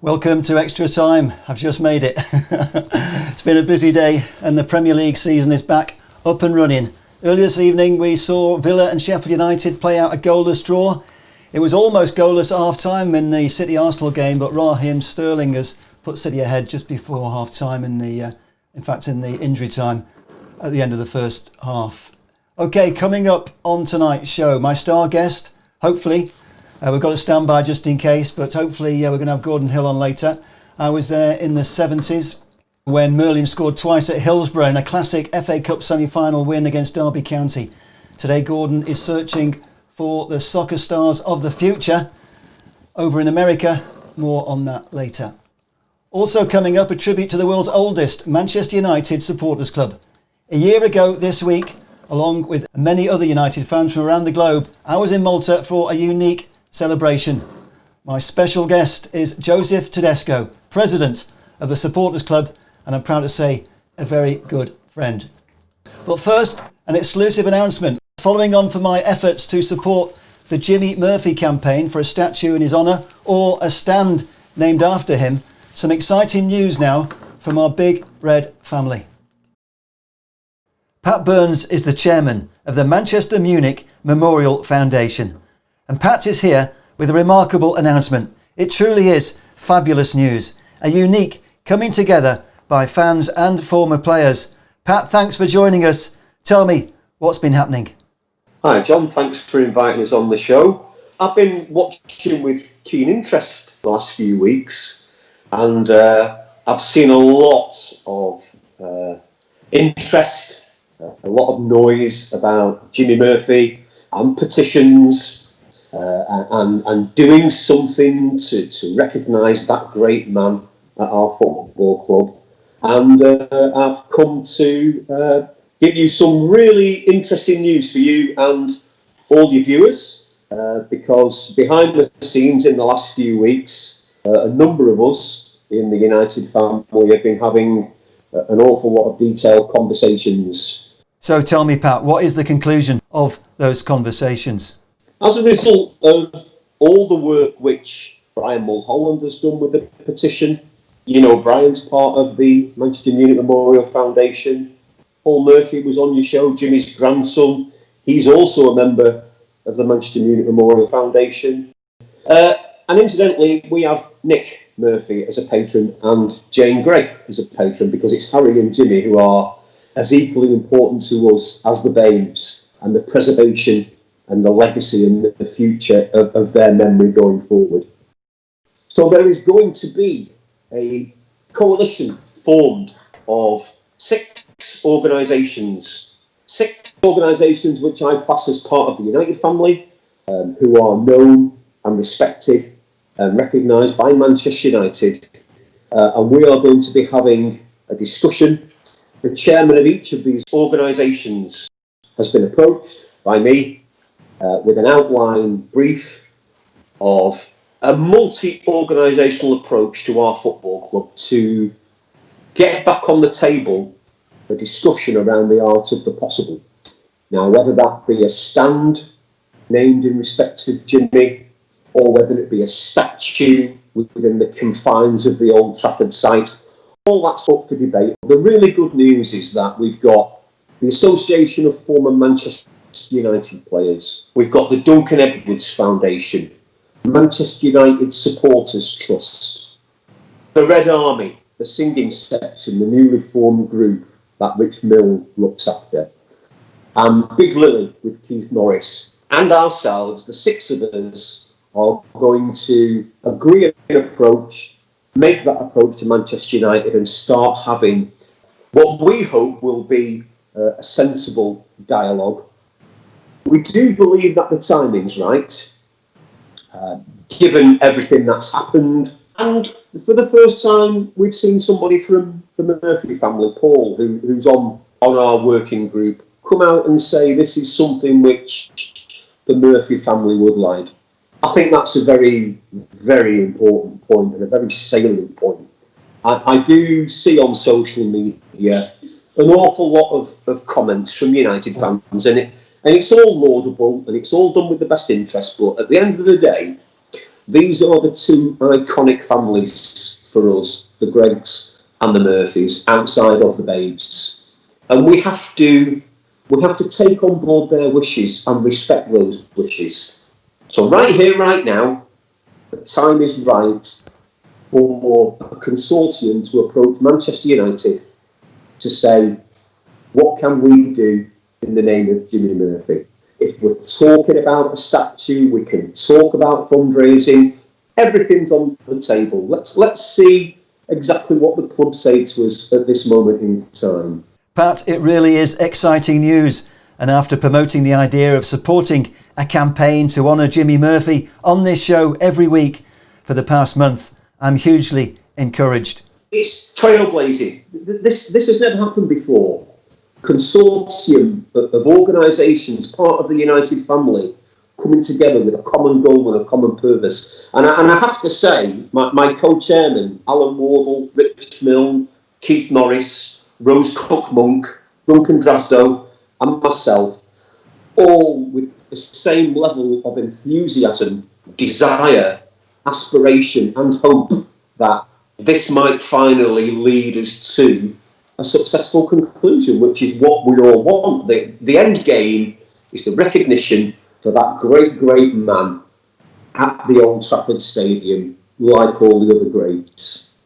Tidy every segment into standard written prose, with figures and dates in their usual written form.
Welcome to Extra Time. I've just made it. It's been a busy day and the Premier League season is back up and running. Earlier this evening we saw Villa and Sheffield United play out a goalless draw. It was almost goalless at half-time in the City-Arsenal game, but Raheem Sterling has put City ahead just before half-time in the injury time at the end of the first half. OK, coming up on tonight's show, my star guest, hopefully. We've got to stand by just in case, but hopefully we're going to have Gordon Hill on later. I was there in the 70s when Merlin scored twice at Hillsborough in a classic FA Cup semi-final win against Derby County. Today Gordon is searching for the soccer stars of the future over in America. More on that later. Also coming up, a tribute to the world's oldest Manchester United supporters club. A year ago this week, along with many other United fans from around the globe, I was in Malta for a unique celebration. My special guest is Joseph Tedesco, president of the supporters club, and I'm proud to say a very good friend. But first, an exclusive announcement. Following on from my efforts to support the Jimmy Murphy campaign for a statue in his honour or a stand named after him, some exciting news now from our big red family. Pat Burns is the chairman of the Manchester Munich Memorial Foundation. And Pat is here with a remarkable announcement. It truly is fabulous news. A unique coming together by fans and former players. Pat, thanks for joining us. Tell me what's been happening. Hi John, thanks for inviting us on the show. I've been watching with keen interest the last few weeks, and I've seen a lot of interest, a lot of noise about Jimmy Murphy and petitions and doing something to recognise that great man at our football club. And I've come to give you some really interesting news for you and all your viewers, because behind the scenes in the last few weeks, a number of us in the United family have been having an awful lot of detailed conversations. So tell me, Pat, what is the conclusion of those conversations? As a result of all the work which Brian Mulholland has done with the petition, you know, Brian's part of the Manchester Munich Memorial Foundation. Paul Murphy was on your show, Jimmy's grandson. He's also a member of the Manchester Munich Memorial Foundation. And incidentally, we have Nick Murphy as a patron and Jane Gregg as a patron, because it's Harry and Jimmy who are as equally important to us as the babes and the preservation and the legacy and the future of their memory going forward. So there is going to be a coalition formed of six organisations which I class as part of the United family, who are known and respected and recognised by Manchester United. And we are going to be having a discussion. The chairman of each of these organisations has been approached by me with an outline brief of a multi-organisational approach to our football club to get back on the table a discussion around the art of the possible. Now, whether that be a stand named in respect of Jimmy, or whether it be a statue within the confines of the Old Trafford site, all that's up for debate. The really good news is that we've got the Association of Former Manchester United Players, we've got the Duncan Edwards Foundation, Manchester United Supporters Trust, the Red Army, the singing section, the newly formed group that Rich Mill looks after, and Big Lily with Keith Norris, and ourselves, the six of us, are going to agree an approach, make that approach to Manchester United, and start having what we hope will be a sensible dialogue. We do believe that the timing's right, given everything that's happened. And for the first time, we've seen somebody from the Murphy family, Paul, who's on our working group, come out and say this is something which the Murphy family would like. I think that's a very, very important point and a very salient point. I do see on social media an awful lot of comments from United fans, and it's all laudable and it's all done with the best interest, but at the end of the day, These are the two iconic families for us, the Greggs and the Murphys, outside of the Babes. And we have to take on board their wishes and respect those wishes. So right here, right now, the time is right for a consortium to approach Manchester United to say, what can we do in the name of Jimmy Murphy? If we're talking about a statue, we can talk about fundraising. Everything's on the table. Let's see exactly what the club say to us at this moment in time. Pat, it really is exciting news. And after promoting the idea of supporting a campaign to honour Jimmy Murphy on this show every week for the past month, I'm hugely encouraged. It's trailblazing. This has never happened before. Consortium of organisations, part of the United family, coming together with a common goal and a common purpose. And I have to say, my co-chairman, Alan Wardle, Rich Milne, Keith Norris, Rose Cook-Monk, Duncan Drasdo, and myself, all with the same level of enthusiasm, desire, aspiration and hope that this might finally lead us to a successful conclusion, which is what we all want. The end game is the recognition for that great, great man at the Old Trafford Stadium, like all the other greats.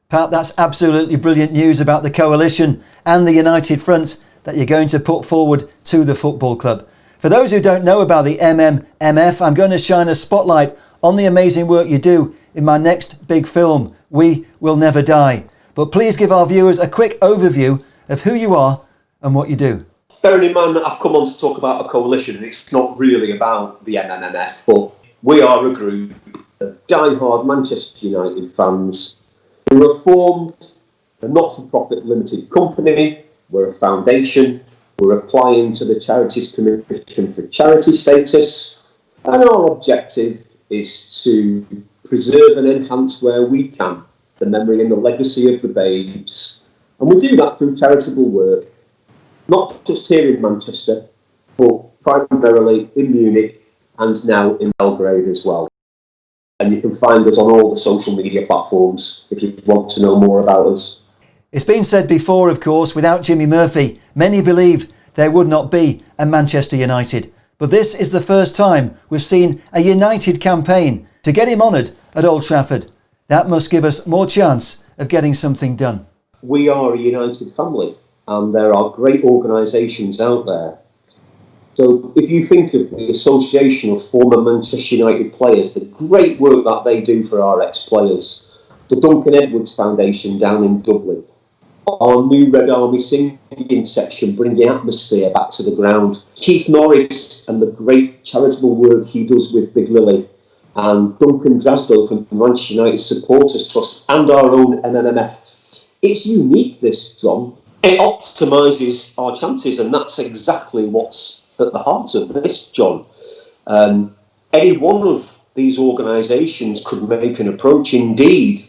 Pat, that's absolutely brilliant news about the coalition and the United Front that you're going to put forward to the football club. For those who don't know about the MMMF, I'm going to shine a spotlight on the amazing work you do in my next big film, We Will Never Die. But please give our viewers a quick overview of who you are and what you do. Bearing in mind that I've come on to talk about a coalition, and it's not really about the MMMF, but we are a group of die-hard Manchester United fans who have formed a not-for-profit limited company. We're a foundation. We're applying to the Charities Commission for charity status, and our objective is to preserve and enhance where we can the memory and the legacy of the Babes. And we do that through charitable work, not just here in Manchester, but primarily in Munich and now in Belgrade as well. And you can find us on all the social media platforms if you want to know more about us. It's been said before, of course, without Jimmy Murphy, many believe there would not be a Manchester United. But this is the first time we've seen a united campaign to get him honoured at Old Trafford. That must give us more chance of getting something done. We are a united family, and there are great organisations out there. So if you think of the Association of Former Manchester United Players, the great work that they do for our ex-players, the Duncan Edwards Foundation down in Dublin, our new Red Army singing section bringing atmosphere back to the ground, Keith Norris and the great charitable work he does with Big Lily, and Duncan Drasdo from the Manchester United Supporters Trust and our own MMMF. It's unique, this, John. It optimises our chances, and that's exactly what's at the heart of this, John. Any one of these organisations could make an approach. Indeed,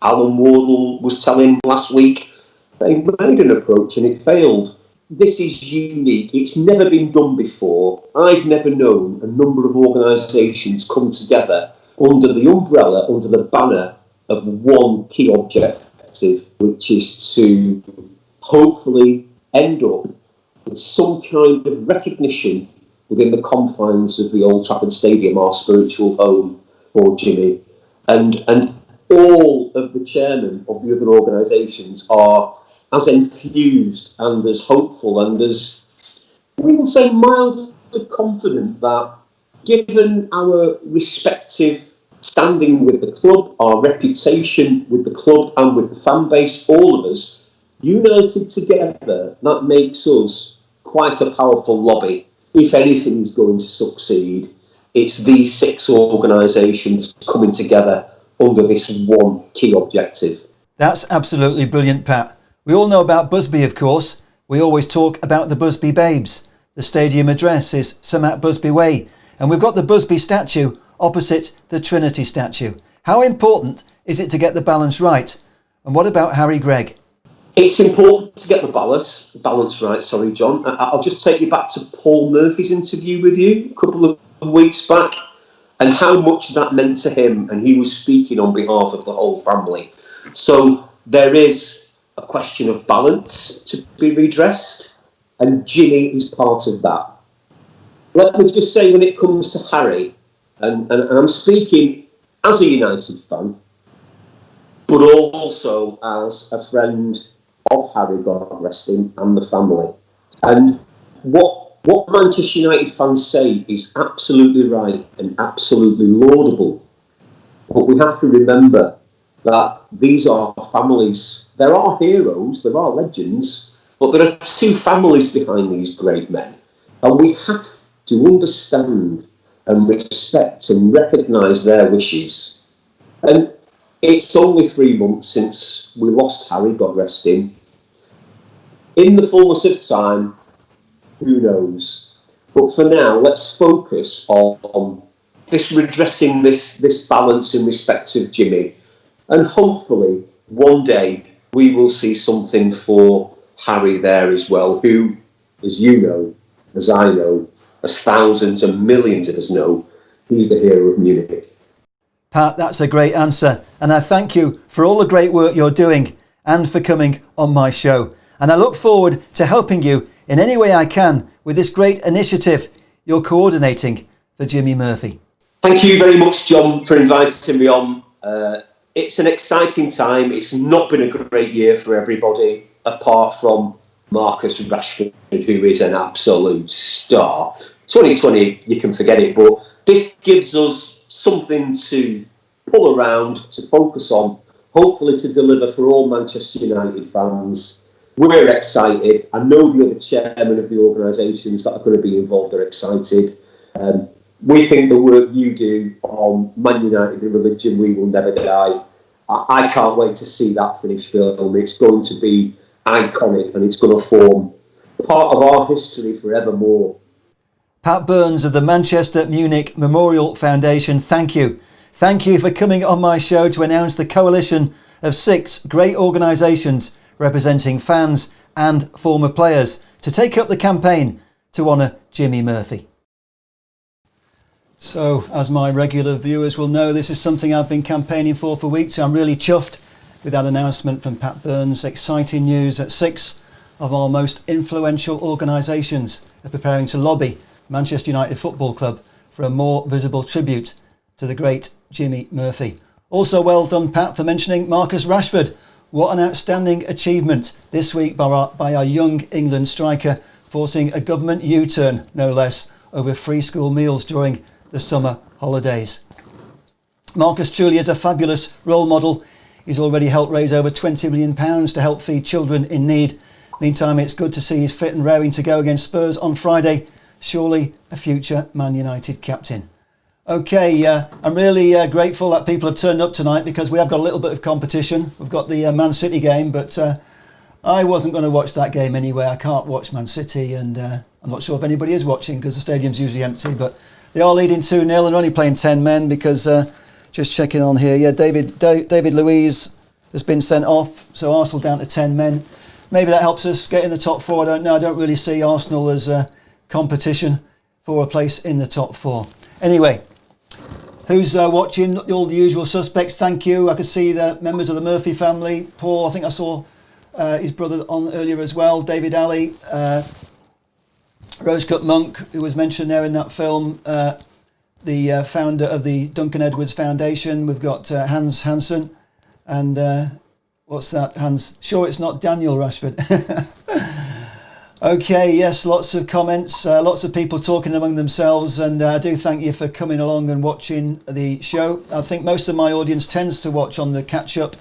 Alan Wardle was telling last week they made an approach and it failed. This is unique. It's never been done before. I've never known a number of organisations come together under the umbrella, under the banner of one key objective, which is to hopefully end up with some kind of recognition within the confines of the Old Trafford Stadium, our spiritual home for Jimmy. And all of the chairmen of the other organisations are as enthused and as hopeful and as, we will say, mildly confident that given our respective standing with the club, our reputation with the club and with the fan base, all of us, united together, that makes us quite a powerful lobby. If anything is going to succeed, it's these 6 organisations coming together under this one key objective. That's absolutely brilliant, Pat. We all know about Busby, of course. We always talk about the Busby Babes. The stadium address is Sumat Busby Way, and we've got the Busby statue opposite the Trinity statue. How important is it to get the balance right? And what about Harry Gregg? It's important to get the balance right, sorry, John. I'll just take you back to Paul Murphy's interview with you a couple of weeks back. and how much that meant to him, and he was speaking on behalf of the whole family. So there is a question of balance to be redressed, and Jimmy is part of that. Let me just say, when it comes to Harry, and I'm speaking as a United fan, but also as a friend of Harry, God rest him, and the family. And what Manchester United fans say is absolutely right and absolutely laudable. But we have to remember that these are families. There are heroes, there are legends, but there are two families behind these great men. And we have to understand and respect and recognise their wishes. And it's only 3 months since we lost Harry, God rest him. In the fullness of time, who knows? But for now, let's focus on this redressing this balance in respect of Jimmy. And hopefully, one day, we will see something for Harry there as well, who, as you know, as I know, as thousands and millions of us know, he's the hero of Munich. Pat, that's a great answer. And I thank you for all the great work you're doing and for coming on my show. And I look forward to helping you in any way I can with this great initiative you're coordinating for Jimmy Murphy. Thank you very much, John, for inviting me on. It's an exciting time. It's not been a great year for everybody, apart from Marcus Rashford, who is an absolute star. 2020, you can forget it, but this gives us something to pull around, to focus on, hopefully to deliver for all Manchester United fans. We're excited. I know the other chairmen of the organisations that are going to be involved are excited. We think the work you do on Man United, the religion we will never die. I can't wait to see that finished film. It's going to be iconic and it's going to form part of our history forevermore. Pat Burns of the Manchester Munich Memorial Foundation, thank you. Thank you for coming on my show to announce the coalition of 6 great organisations representing fans and former players to take up the campaign to honour Jimmy Murphy. So, as my regular viewers will know, this is something I've been campaigning for weeks. I'm really chuffed with that announcement from Pat Burns. Exciting news that 6 of our most influential organisations are preparing to lobby Manchester United Football Club for a more visible tribute to the great Jimmy Murphy. Also well done, Pat, for mentioning Marcus Rashford. What an outstanding achievement this week by our young England striker, forcing a government U-turn, no less, over free school meals during the summer holidays. Marcus truly is a fabulous role model. He's already helped raise over £20 million to help feed children in need. Meantime, it's good to see he's fit and raring to go against Spurs on Friday. Surely a future Man United captain. OK, I'm really grateful that people have turned up tonight because we have got a little bit of competition. We've got the Man City game, but I wasn't going to watch that game anyway. I can't watch Man City, and I'm not sure if anybody is watching because the stadium's usually empty, but they are leading 2-0 and only playing 10 men because, just checking on here, yeah, David Luiz has been sent off, so Arsenal down to 10 men. Maybe that helps us get in the top 4. I don't know. I don't really see Arsenal as competition for a place in the top 4. Anyway, who's watching? All the usual suspects, thank you. I could see the members of the Murphy family. Paul, I think I saw his brother on earlier as well. David Alley, Rosecut Monk, who was mentioned there in that film, the founder of the Duncan Edwards Foundation. We've got Hans Hansen, and what's that, Hans? Sure, it's not Daniel Rashford. Okay, yes, lots of comments, lots of people talking among themselves, and I do thank you for coming along and watching the show. I think most of my audience tends to watch on the catch-up,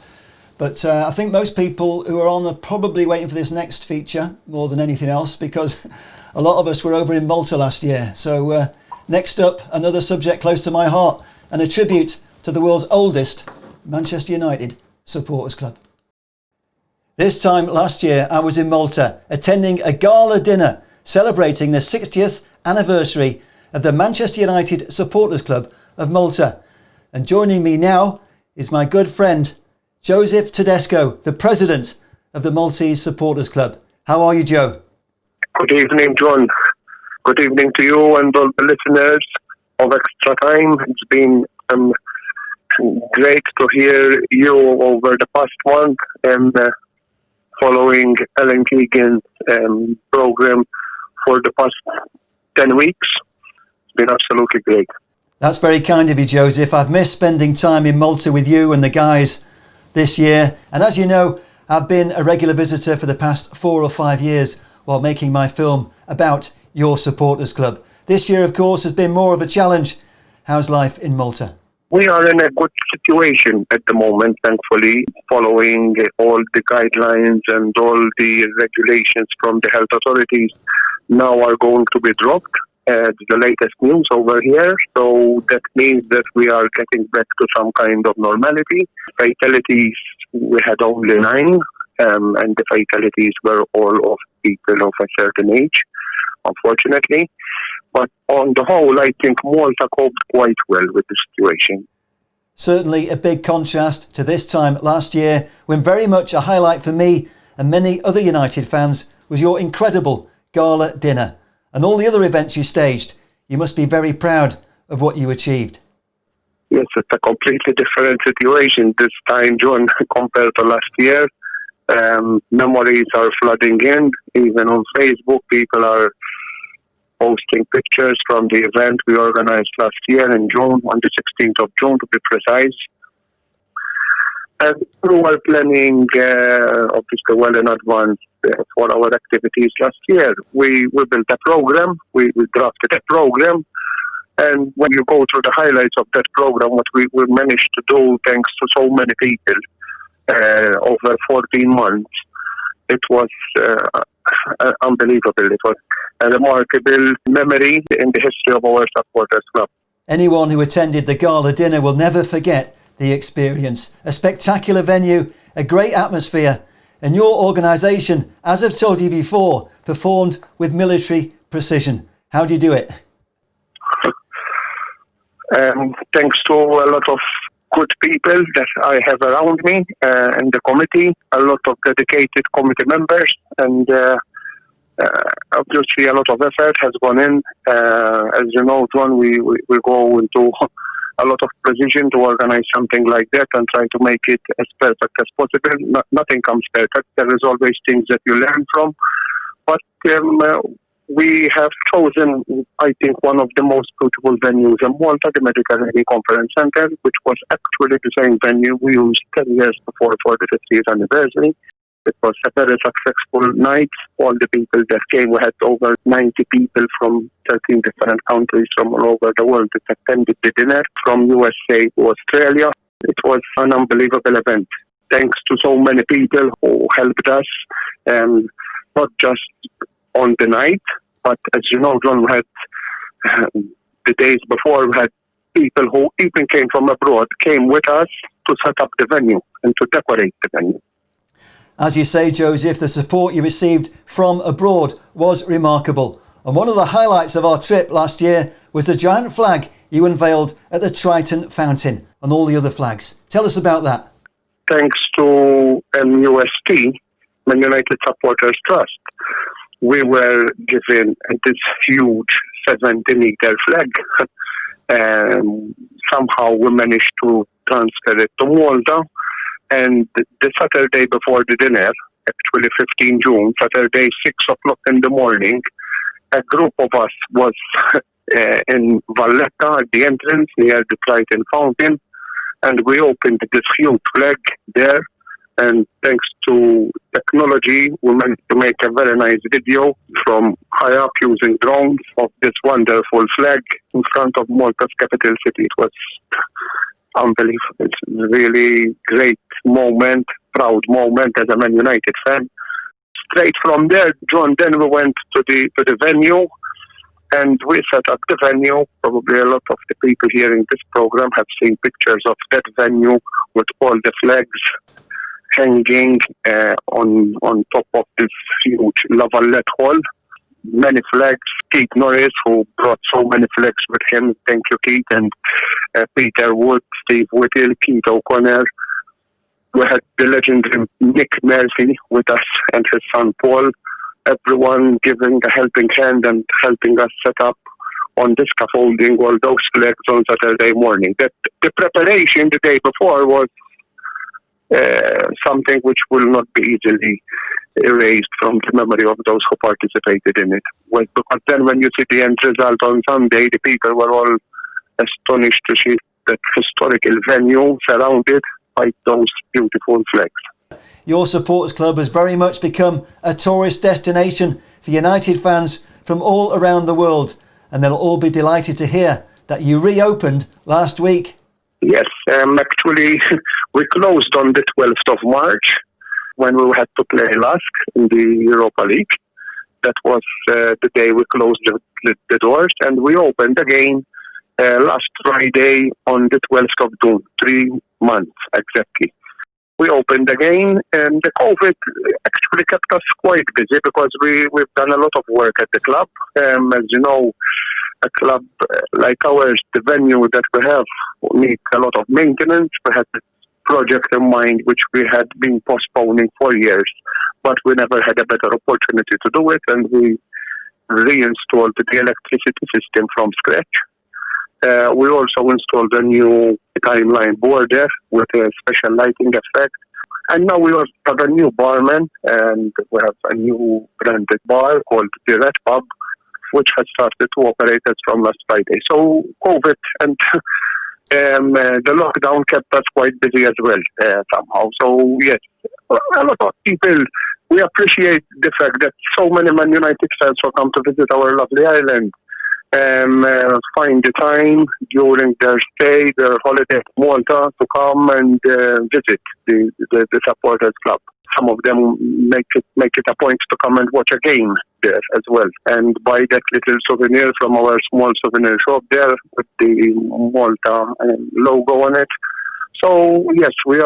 but I think most people who are on are probably waiting for this next feature more than anything else, because a lot of us were over in Malta last year. So next up, another subject close to my heart, and a tribute to the world's oldest Manchester United supporters club. This time last year, I was in Malta attending a gala dinner celebrating the 60th anniversary of the Manchester United Supporters Club of Malta. And joining me now is my good friend, Joseph Tedesco, the president of the Maltese Supporters Club. How are you, Joe? Good evening, John. Good evening to you and all the listeners. of Extra Time. It's been great to hear you over the past month and following Ellen Keegan's program for the past 10 weeks. It's been absolutely great. That's very kind of you, Joseph. I've missed spending time in Malta with you and the guys this year. And as you know, I've been a regular visitor for the past 4 or 5 years while making my film about your supporters club. This year, of course, has been more of a challenge. How's life in Malta? We are in a good situation at the moment, thankfully, following all the guidelines and all the regulations from the health authorities now are going to be dropped. The latest news over here, so that means that we are getting back to some kind of normality. Fatalities, we had only 9, and the fatalities were all of people of a certain age, unfortunately. But on the whole, I think Malta coped quite well with the situation. Certainly a big contrast to this time last year, when very much a highlight for me and many other United fans was your incredible gala dinner. And all the other events you staged. You must be very proud of what you achieved. Yes, it's a completely different situation this time, John, compared to last year. Memories are flooding in. Even on Facebook, people are posting pictures from the event we organized last year in June, on the 16th of June to be precise. And we were planning, obviously, well in advance for our activities last year. We built a program, we drafted a program, and when you go through the highlights of that program, what we managed to do, thanks to so many people over 14 months, it was unbelievable. It was a remarkable memory in the history of our supporters club. Anyone who attended the gala dinner will never forget the experience. A spectacular venue, a great atmosphere, and your organisation, as I've told you before, performed with military precision. How do you do it? Thanks to a lot of good people that I have around me in the committee, a lot of dedicated committee members, and obviously a lot of effort has gone in. As you know, John, we go into a lot of precision to organize something like that and try to make it as perfect as possible. Nothing comes perfect. There is always things that you learn from. But we have chosen, I think, one of the most beautiful venues in Malta, the Mediterranean Conference Centre, which was actually the same venue we used 10 years before for the 50th anniversary. It was a very successful night. All the people that came, we had over 90 people from 13 different countries from all over the world that attended the dinner, from USA to Australia. It was an unbelievable event. Thanks to so many people who helped us, not just on the night, but as you know, John, we had the days before, we had people who even came from abroad, came with us to set up the venue and to decorate the venue. As you say, Joseph, the support you received from abroad was remarkable. And one of the highlights of our trip last year was the giant flag you unveiled at the Triton Fountain and all the other flags. Tell us about that. Thanks to MUST, Man United Supporters Trust, we were given this huge 70-meter flag. Somehow we managed to transfer it to Malta. And the Saturday before the dinner, actually 15 June, Saturday, 6 o'clock in the morning, a group of us was in Valletta at the entrance near the Triton Fountain, and we opened this huge flag there. And thanks to technology, we managed to make a very nice video from high up using drones of this wonderful flag in front of Malta's capital city. It was unbelievable. It's a really great moment, proud moment as a Man United fan. Straight from there, John, then we went to the venue and we set up the venue. Probably a lot of the people hearing this program have seen pictures of that venue with all the flags hanging on top of this huge Lavalette Hall. Many flags. Keith Norris, who brought so many flags with him. Thank you, Keith. And Peter Wood, Steve Whittle, Keith O'Connor. We had the legendary Nick Murphy with us and his son Paul. Everyone giving a helping hand and helping us set up on the scaffolding all those flags on Saturday morning. That the preparation the day before was something which will not be easily erased from the memory of those who participated in it. Well, because then when you see the end result on Sunday, the people were all astonished to see that historical venue surrounded by those beautiful flags. Your supporters club has very much become a tourist destination for United fans from all around the world, and they'll all be delighted to hear that you reopened last week. Yes, actually we closed on the 12th of March when we had to play Lask in the Europa League. That was the day we closed the doors, and we opened again last Friday on the 12th of June, 3 months exactly. We opened again, and the COVID actually kept us quite busy because we've done a lot of work at the club. As you know, a club like ours, the venue that we have needs a lot of maintenance. We had a project in mind which we had been postponing for years, but we never had a better opportunity to do it, and we reinstalled the electricity system from scratch. We also installed a new timeline board there with a special lighting effect. And now we also have a new barman, and we have a new branded bar called the Red Pub, which has started to operate as from last Friday. So COVID and the lockdown kept us quite busy as well somehow. So yes, a lot of people, we appreciate the fact that so many Man United fans will come to visit our lovely island. Find the time during their stay, their holiday at Malta, to come and visit the supporters club. Some of them make it a point to come and watch a game there as well, and buy that little souvenir from our small souvenir shop there with the Malta logo on it. So yes, we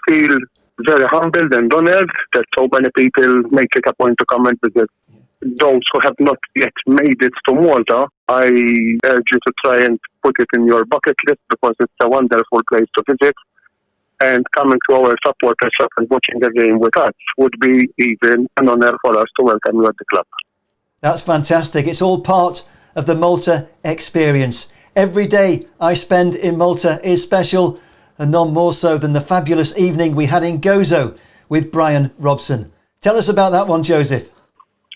feel very humbled and honoured that so many people make it a point to come and visit. Those who have not yet made it to Malta, I urge you to try and put it in your bucket list because it's a wonderful place to visit. And coming to our supporters club and watching the game with us would be even an honour for us to welcome you at the club. That's fantastic. It's all part of the Malta experience. Every day I spend in Malta is special, and none more so than the fabulous evening we had in Gozo with Brian Robson. Tell us about that one, Joseph.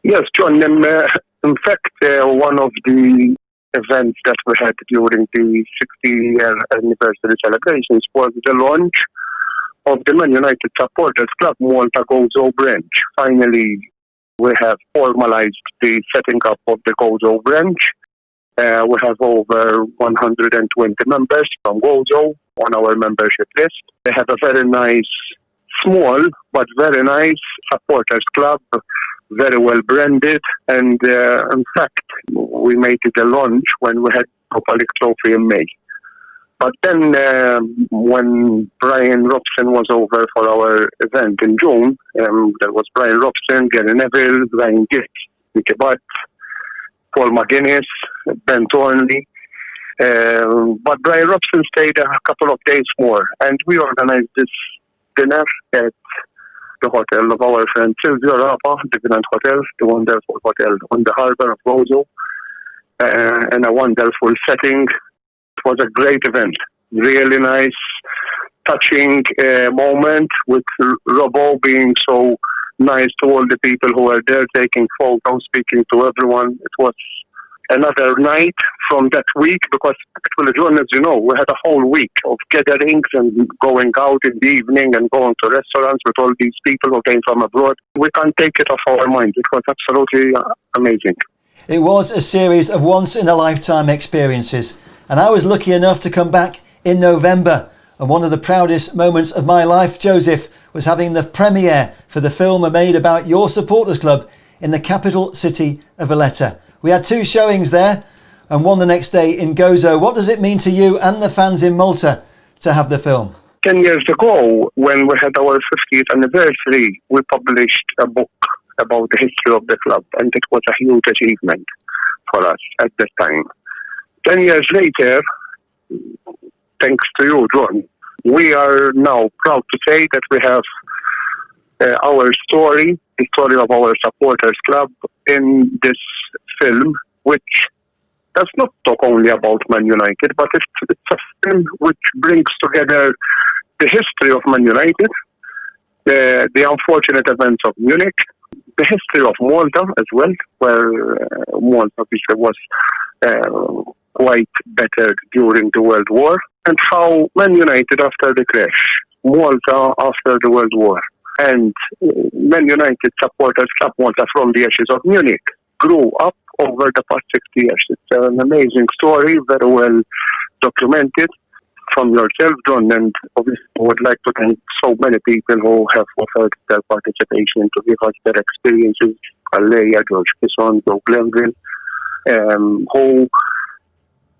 Yes, John. In fact, one of the events that we had during the 60-year anniversary celebrations was the launch of the Man United Supporters Club Malta Gozo branch. Finally, we have formalized the setting up of the Gozo branch. We have over 120 members from Gozo on our membership list. They have a very nice, small but very nice supporters club, very well branded, and in fact we made it a launch when we had Europa League trophy in May. But then when Brian Robson was over for our event in June, there was Brian Robson, Gary Neville, Ryan Giggs, Nicky Butt, Paul McGuinness, Ben Thornley. But Brian Robson stayed a couple of days more, and we organized this dinner at the hotel of our friend Silvio Rapa, the Grand Hotel, the wonderful hotel on the harbour of Gozo, and a wonderful setting. It was a great event, really nice, touching moment with Robbo being so nice to all the people who were there, taking photos, speaking to everyone. It was another night from that week, because actually, John, as you know, we had a whole week of gatherings and going out in the evening and going to restaurants with all these people who came from abroad. We can't take it off our minds. It was absolutely amazing. It was a series of once-in-a-lifetime experiences, and I was lucky enough to come back in November. And one of the proudest moments of my life, Joseph, was having the premiere for the film I made about your supporters club in the capital city of Valletta. We had 2 showings there and one the next day in Gozo. What does it mean to you and the fans in Malta to have the film? 10 years ago, when we had our 50th anniversary, we published a book about the history of the club, and it was a huge achievement for us at that time. 10 years later, thanks to you, John, we are now proud to say that we have our story, the story of our supporters club, in this film, which does not talk only about Man United, but it's a film which brings together the history of Man United, the unfortunate events of Munich, the history of Malta as well, where Malta obviously was quite battered during the World War, and how Man United after the crash, Malta after the World War, and Man United supporters Club Malta from the ashes of Munich grew up over the past 60 years. It's an amazing story, very well documented from yourself, John, and obviously I would like to thank so many people who have offered their participation to give us their experiences. Alea, George Kisson, Joe Glenville, who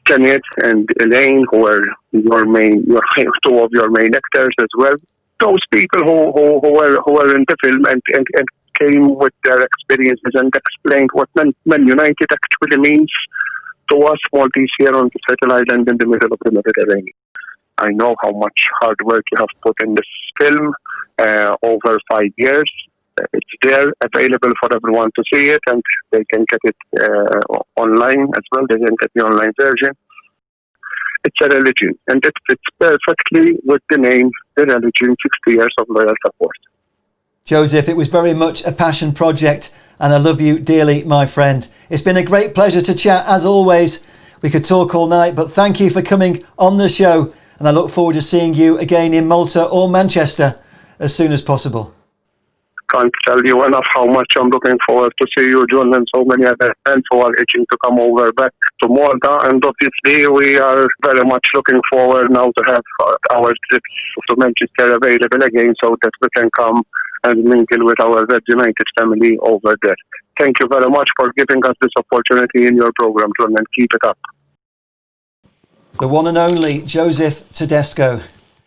Kenneth and Elaine, who are two of your main actors as well. Those people who were in the film and came with their experiences and explained what Man United actually means to us Maltese here on the Settle Island in the middle of the Mediterranean. I know how much hard work you have put in this film over 5 years. It's there, available for everyone to see it, and they can get it online as well. They can get the online version. It's a religion, and it fits perfectly with the name, The Religion, 60 years of loyal support. Joseph, it was very much a passion project, and I love you dearly, my friend. It's been a great pleasure to chat, as always. We could talk all night, but thank you for coming on the show, and I look forward to seeing you again in Malta or Manchester as soon as possible. Can't tell you enough how much I'm looking forward to see you, John, and so many other friends who are itching to come over back to Malta. And obviously, we are very much looking forward now to have our trips to Manchester available again, so that we can come and mingle with our Red United family over there. Thank you very much for giving us this opportunity in your program, John, and keep it up. The one and only Joseph Tedesco.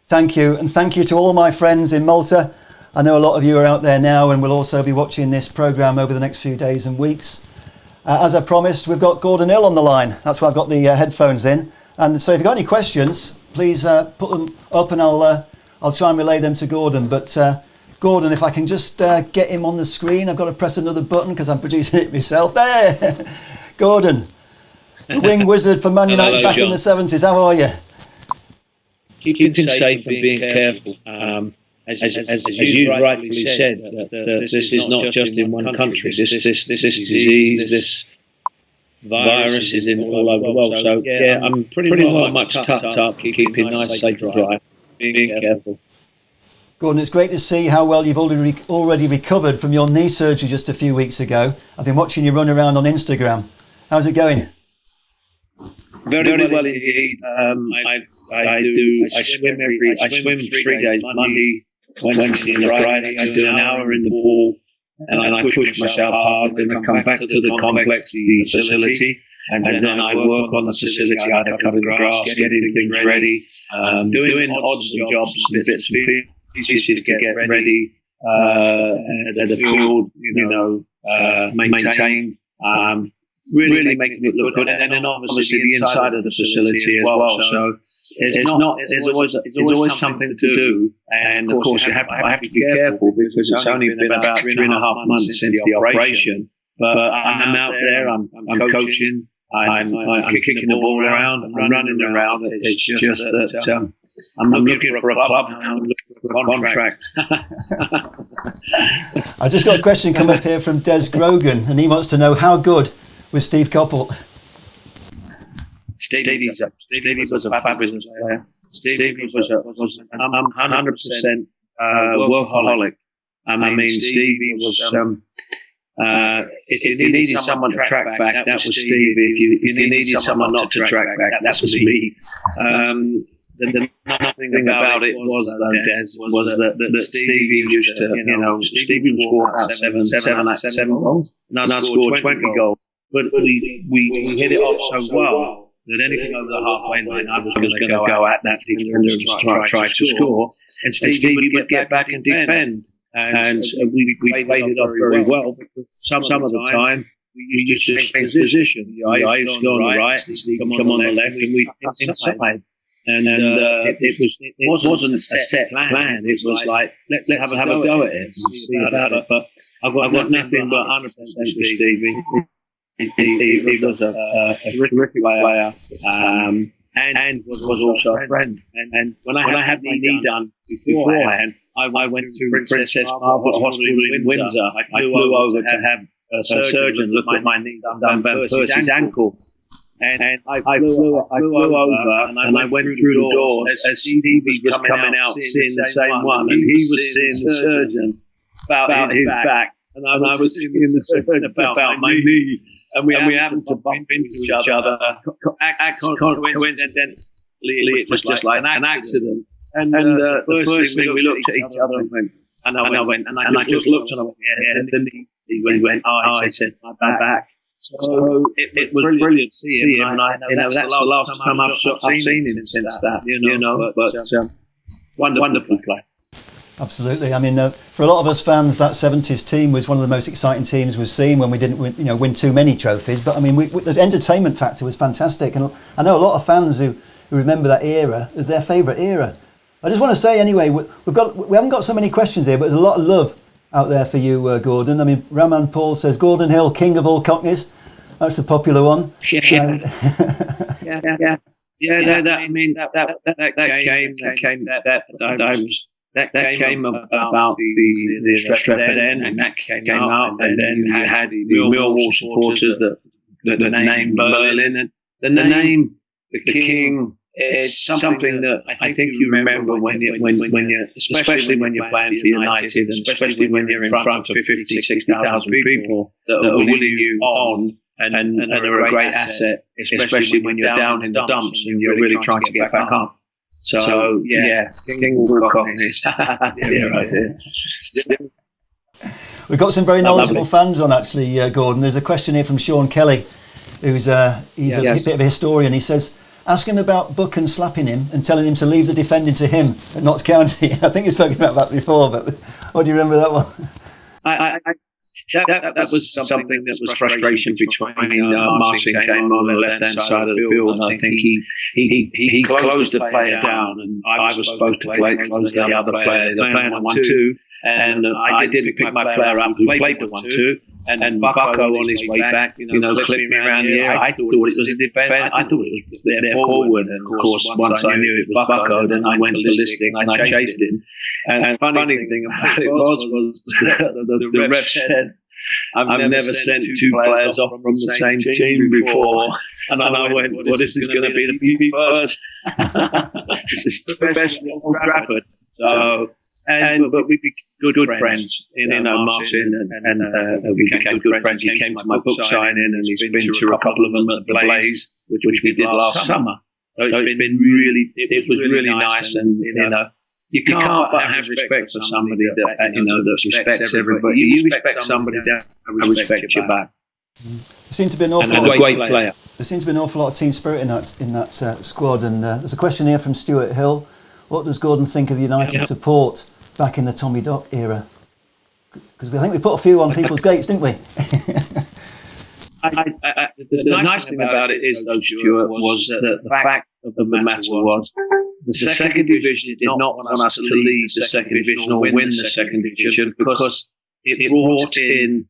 Thank you, and thank you to all my friends in Malta. I know a lot of you are out there now and will also be watching this programme over the next few days and weeks. As I promised, we've got Gordon Hill on the line. That's why I've got the headphones in. And so if you've got any questions, please put them up and I'll try and relay them to Gordon. But Gordon, if I can just get him on the screen, I've got to press another button because I'm producing it myself. There! Gordon, the wing wizard for Man United back in the 70s. How are you? Keeping safe and being careful. As you rightly said, this is not just in one country. This disease, this virus is in all over the world. So yeah, I'm pretty much tucked up, keeping nice, safe and dry, being careful. Gordon, it's great to see how well you've already recovered from your knee surgery just a few weeks ago. I've been watching you run around on Instagram. How's it going? Very well indeed. I swim 3 days, Monday, Wednesday and Friday. I do an hour in the pool and I push myself hard, and I come back to the complex, the facility, and then I work on the facility. I cut the grass, getting things ready, doing odds and jobs and bits and pieces to get ready, the field, maintained. Really making it look good, and then obviously the inside of the facility as well. So there's always something to do, and of course I have to be careful because it's only been about 3.5 months since the operation. But I'm out there, I'm coaching, I'm kicking the ball around, I'm running around. It's just that I'm looking for a club, I'm looking for a contract. I just got a question come up here from Des Grogan, and he wants to know how good was Steve Coppell. Stevie was a fabulous player. Stevie was 100% workaholic. I mean, Stevie was. If you needed someone to track back, that was Steve. If you needed someone not to track back, that was me. The nothing about it was, though, Des, was that Stevie used to, Stevie would score about seven goals, and I scored 20 goals. But we hit it off so well that anything over the halfway line, I was going to go at that defender and try to score. And Stevie would get back and defend. And we played it off very well. Some of the time, we used to change position. I used to go on the right, Stevie would come on the left, and we inside. And it wasn't a set plan. It was like, let's have a go at it and see about it. But I've got nothing but 100% for Stevie. He was a terrific player, and was also a friend. And when I had my knee done beforehand, I went to Princess Margaret Hospital in Windsor. I flew over to have a surgeon look at my knee done Percy's ankle. And I flew over and I went through the doors as Stevie was coming out seeing the same one, and he was seeing the surgeon about his back, and I was seeing the surgeon about my knee, and we happened to bump into each other. Coincidentally, it was just like an accident. And the first thing we looked at each other and went, and I just looked and I went, yeah. And then he went, I said, my back. So it was brilliant to see him, and that's the last time I've seen him since that. But wonderful play. Absolutely. I mean, for a lot of us fans, that 70s team was one of the most exciting teams we've seen when we didn't win too many trophies. But I mean, the entertainment factor was fantastic, and I know a lot of fans who remember that era as their favourite era. I just want to say anyway, we haven't got so many questions here, but there's a lot of love out there for you, Gordon. I mean, Raman Paul says Gordon Hill, king of all Cockneys. That's a popular one. Yeah. That came about the Stratford End, and that came out, and then you had the Millwall supporters that named Berlin, and the name the King. It's something that I think you remember when you, especially when you're playing for United, and especially when you're in front of 50, 60,000 people that are willing you on and are a great asset, especially when you're down in the dumps and you're really trying to get back up. So yeah, King of the Cockneys. Yeah, right there. We've got some very knowledgeable fans on, actually, Gordon. There's a question here from Sean Kelly, who's a bit of a historian. He says, ask him about Buchan slapping him and telling him to leave the defending to him at Notts County. I think you've spoken about that before, but what do you remember that one? That was something that was frustration between Martin came on the left-hand side of the field, and I think he closed the player down, and I was supposed to close the other player. The player on 1-2, and I didn't pick my player up who played the 1-2, and Bucko on his way back, clipped me around the ear. I thought it was a defence. I thought it was their forward, and of course, once I knew it was Bucko, then I went ballistic and I chased him. And funny thing about it was the ref said, I've never sent two players off from the same team before. And I went, well, this is going to be the first. This is professional Old Trafford. So, but we became good friends. Martin and we became good friends. He came to my book signing, and he's been to a couple of them at the Blaze, which we did last summer. So it was really nice, and you can't but have respect for somebody that respects everybody. You respect somebody, they respect you back. There seems to be an awful lot of great player. There seems to be an awful lot of team spirit in that squad. And there's a question here from Stuart Hill. What does Gordon think of the United support back in the Tommy Dock era? Because I think we put a few on people's gates, didn't we? The nice thing about it is, though, Stuart, was that the fact of the matter was the second division did not want us to leave the second division or win the second division, because it brought in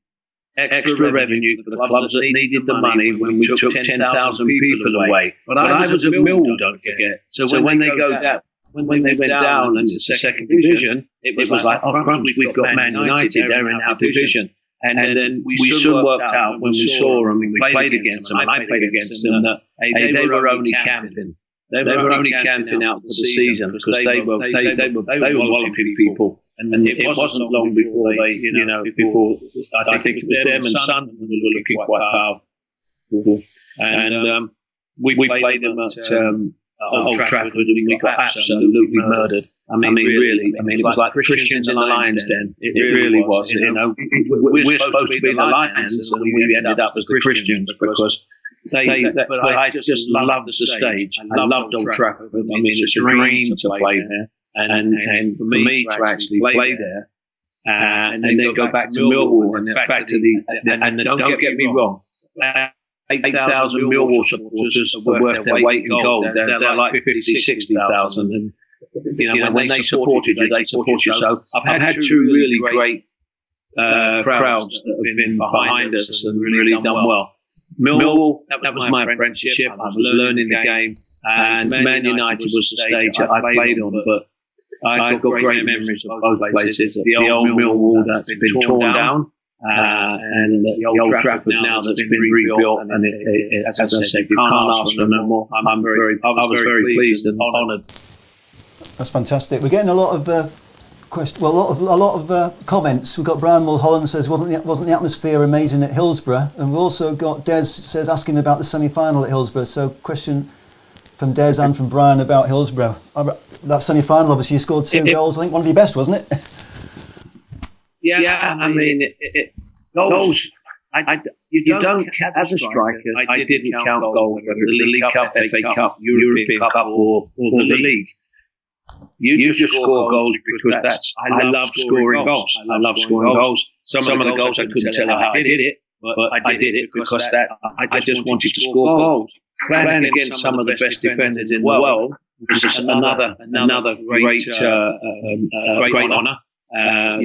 extra revenue for the clubs that needed the money when we took 10,000 people away. But I was at Millwall, don't forget. So when they go down, when they went down into the second division, it was like, oh, crumbs, we've got Man United, they're in our division. And then we soon worked out when we saw them and we played against them, and I played against them, that they were only camping. They were only camping out for the season, because they were walloping people. And it wasn't long before they, before I think it was them and Son who were looking quite powerful. And we played them at Old Trafford, and we got absolutely murdered. I mean, really. I mean, it was like Christians in the Lion's Den. It really was. We're supposed to be the Lions, and we ended up as the Christians, because but I just loved the stage. I loved Old Trafford. I mean, it's a dream to play there, and for me to actually play there, and then go back to Millwall, and back to and don't get me wrong. 8,000 Millwall supporters were worth their weight in gold. They're like 50, 60,000. And when they supported you, they support you. So I've had two really great crowds that have been behind us and really done well. Millwall, that was my apprenticeship. I was learning the game, and Man United was the stage that I played on. But I've got great memories of both places. The old Millwall that's been torn down, and the old Trafford now that's been rebuilt. And as I said, you can't ask for no more. I was very pleased and honoured. That's fantastic. We're getting a lot of a lot of comments. We've got Brian Mulholland says wasn't the atmosphere amazing at Hillsborough, and we've also got Des says asking about the semi-final at Hillsborough. So question from Des and from Brian about Hillsborough. That semi-final, obviously you scored 2 goals. I think one of your best, wasn't it? Yeah, I mean goals. You don't as a striker. I didn't count goals, whether it was the League Cup, FA Cup, European Cup, or the league. You just score goals because I love scoring goals. I love scoring goals. Some of the goals I couldn't tell how I did it, but I did it because I just wanted to score goals. Playing against some of the best defenders in the world was just another great honour. And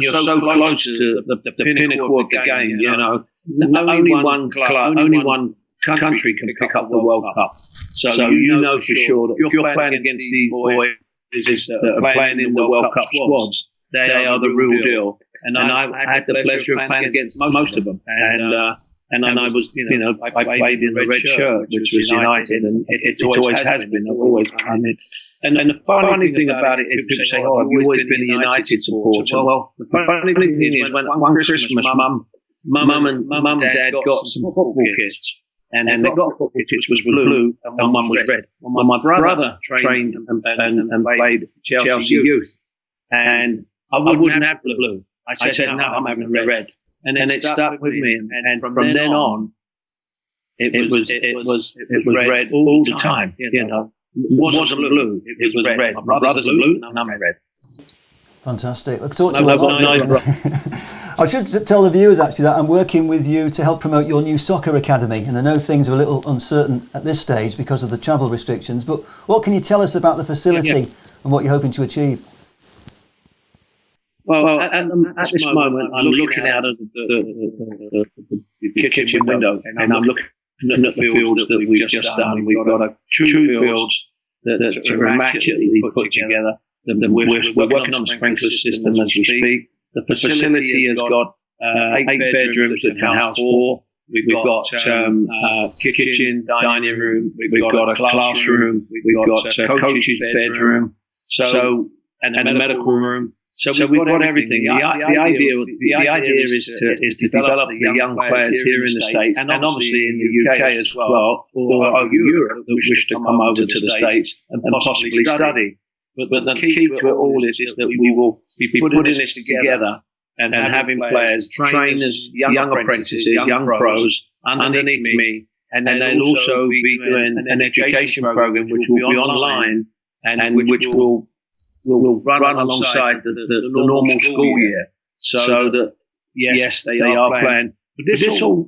you're so close to the pinnacle of the game. You know, only one club, only one country can pick up the World Cup. So you know for sure that if you're playing against these boys that are playing in the World Cup squads, they are the real deal. And I had the pleasure of playing against most of them. And I was, I played in the red shirt, which was United, and it always has been. I've always done it. And the funny thing about it is people say, "Oh, have you always been a United supporter?" Well, the funny thing is, when one Christmas, Mum and Dad got some football kits, and they got football kits was blue and one was red. Well, my brother trained and played Chelsea youth, and I wouldn't have blue. I said, "No, I'm having red." And it stuck with me, and from then on, it was red all the time. You know, it wasn't blue; it was red. My brother's blue, and I'm red. Fantastic. I could talk to you about I should tell the viewers actually that I'm working with you to help promote your new soccer academy, and I know things are a little uncertain at this stage because of the travel restrictions. But what can you tell us about the facility and what you're hoping to achieve? Well, at this moment, I'm looking out of the kitchen window, and I'm looking at the fields that we've just done. We've got two fields that are immaculately put together. We're working on the sprinkler system as we speak. The facility has got 8 bedrooms that can house 4. We've got kitchen, dining room. We've got a classroom. We've got a coach's bedroom. And a medical room. So we've got everything. The idea is to develop the young players here in the States and obviously in the UK as well, or Europe that wish to come over to the States and possibly study. But the key to it all is that we will be putting this together and having players trained as young apprentices, young pros underneath me, and they'll also be doing an education program which will be online and which will run alongside the normal school year, so that yes, they are playing. But this all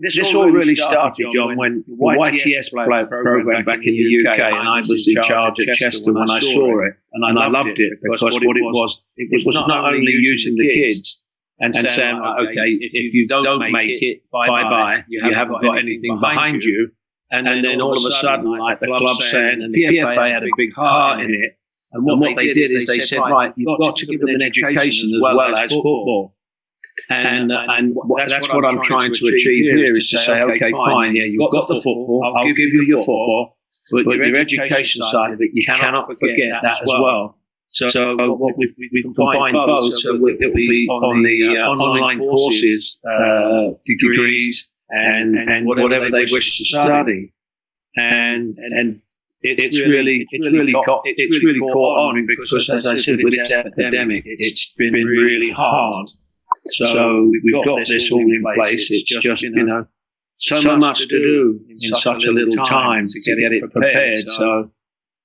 really started, John, when the YTS program back in the UK, and I was in charge at Chester when I saw it, and I loved it because what it was not only using the kids and saying, okay, if you don't make it, bye, you haven't got anything behind you, and then all of a sudden, like the club saying, and the PFA had a big part in it. And what they did is they said, right, you've got to give them an education as well as football. And that's what I'm trying to achieve here is to say, okay, fine, yeah, you've got the football, I'll give you your football, but your education side of it, you cannot forget that as well. So what we've combined both, so it will be on the online courses, degrees, and whatever they wish to study. And it's really caught on because, as I said, with this epidemic, it's been really hard. So we've got this all in place. It's just so much to do in such a little time to get it prepared. So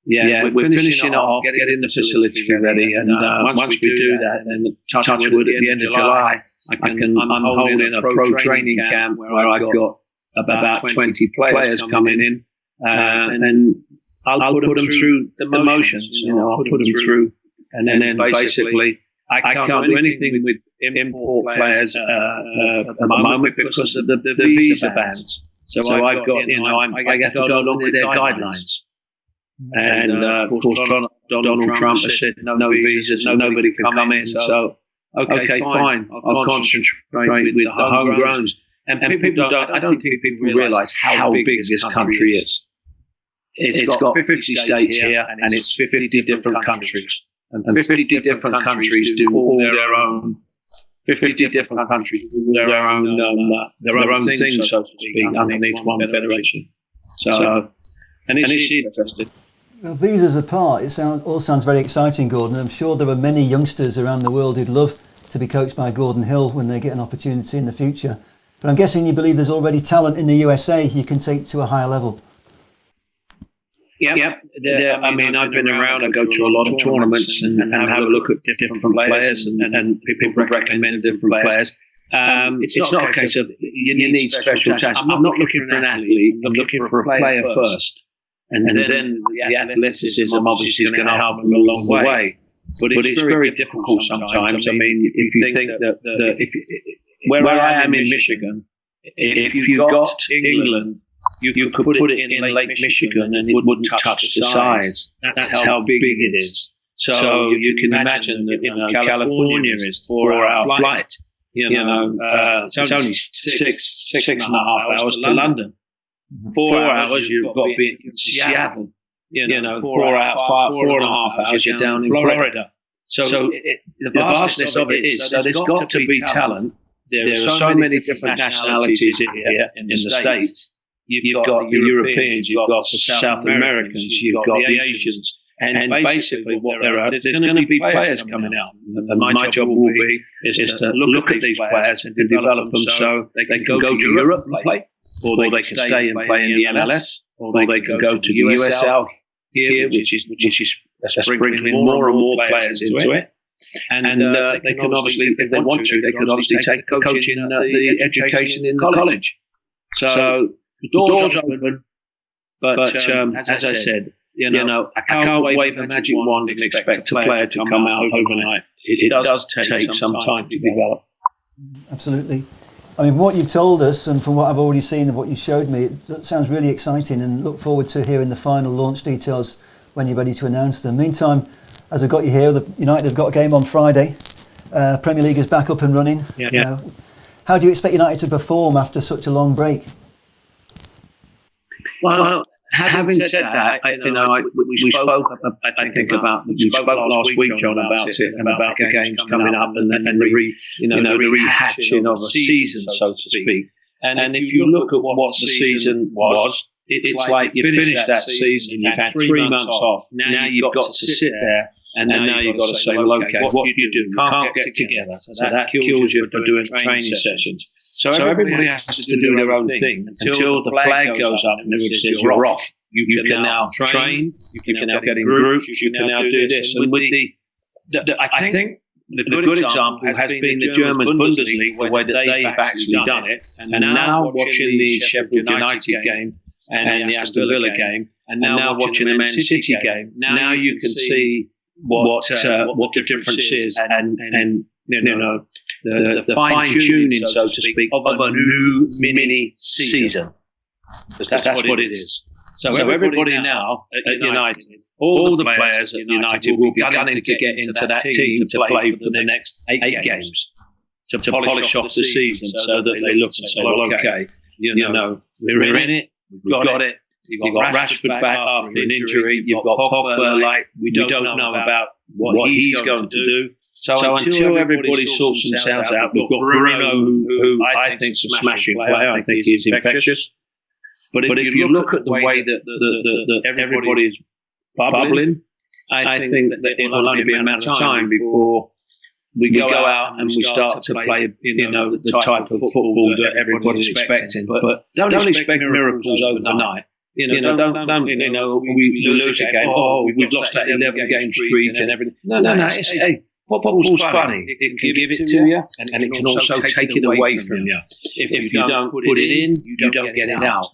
we're finishing off, getting the facility ready, and once we do that, then touch wood at the end of July, I'm holding a pro training camp where I've got about 20 players coming in, and I'll put them through the motions. I'll put them through, and then basically I can't do anything with import players at the moment because of the visa bans. So I've got, I have to go along with their guidelines. And of course, Donald Trump has said no visas, nobody can come in. So, okay, fine, I'll concentrate with the homegrowns. And people I don't think people realise how big this country is. It's got 50 states here, and it's 50 different countries. And 50 different countries do all their own. 50 different countries do their own thing, so to speak, underneath one federation. So, and it's interesting. Well, visas apart, it all sounds very exciting, Gordon. I'm sure there are many youngsters around the world who'd love to be coached by Gordon Hill when they get an opportunity in the future. But I'm guessing you believe there's already talent in the USA you can take to a higher level. Yeah. I mean, I've been around. I go to a lot of tournaments and have a look at different players, and people recommend different players. It's not a case of you need special talent. I'm not looking for an athlete. I'm looking for a player first. And then the athleticism obviously is going to help them along the way. But it's very difficult sometimes. I mean, if you think that where I am in Michigan, if you got England, you could put it in Lake Michigan and it wouldn't touch the sides. That's how big it is. So you can imagine that California is 4-hour flight. It's only six and a half hours to London. 4 hours, you've got to be in Seattle. 4 and a half hours, you're down in Florida. So the vastness of it is, so there's got to be talent. There are so many different nationalities here in the States. You've got the Europeans, you've got the South Americans, you've got the Asians. And basically what there are, there's going to be players coming out. And my job will be is to look at these players and to develop them so they can go to Europe and play, or they can stay and play in the MLS, or they can go to the USL here, which is bringing more and more players into it. And they can obviously, if they want to, they could obviously take coaching the education in the college. So the door's open, but as I said, I can't wave a magic wand and expect a player to come out overnight. It does take some time to develop. Absolutely. I mean, what you've told us, and from what I've already seen and what you showed me, it sounds really exciting, and look forward to hearing the final launch details when you're ready to announce them. Meantime, as I've got you here, United have got a game on Friday. Premier League is back up and running. Yeah. How do you expect United to perform after such a long break? Well, having said that, we spoke last week, John, about it and about the games coming up and the rehashing of a season, so to speak. And if you look at what the season was, it's like you finished that season, you've had 3 months off. Now you've got to sit there, and now you've got to say, well, okay, what do you do? You can't get together. So that kills you for doing training sessions. So everybody has to do their own thing until the flag goes up and everybody says you're off. You can now train, you can now get in groups, you can now do this. And with I think the good example has been the German Bundesliga, the way that they've actually done it. And now watching the Sheffield United game and the Aston Villa game, and now watching the Man City game, now you can see what the difference is, and the fine tuning, so to speak, of a new mini season. That's what it is. So everybody now at United, all the players at United will be gunning to get into that team to play for the next 8 games, to polish off the season, so that they look and say, well, okay, we're in it, we've got it. You've got Rashford back after an injury. You've got Pogba, we don't know about what he's going to do. So until everybody sorts themselves out, we've got Bruno, who I think is a smashing player. I think he's infectious. But if you look at the way that everybody is bubbling, I think that it will only be a matter of time before we go out and we start to play, the type of football that everybody's expecting. But don't expect miracles overnight. We lose a game. Oh, we've lost that 11-game streak and everything. No. Football's funny. It can give it to you, and it can also take it away from you. If you don't put it in, you don't get it out.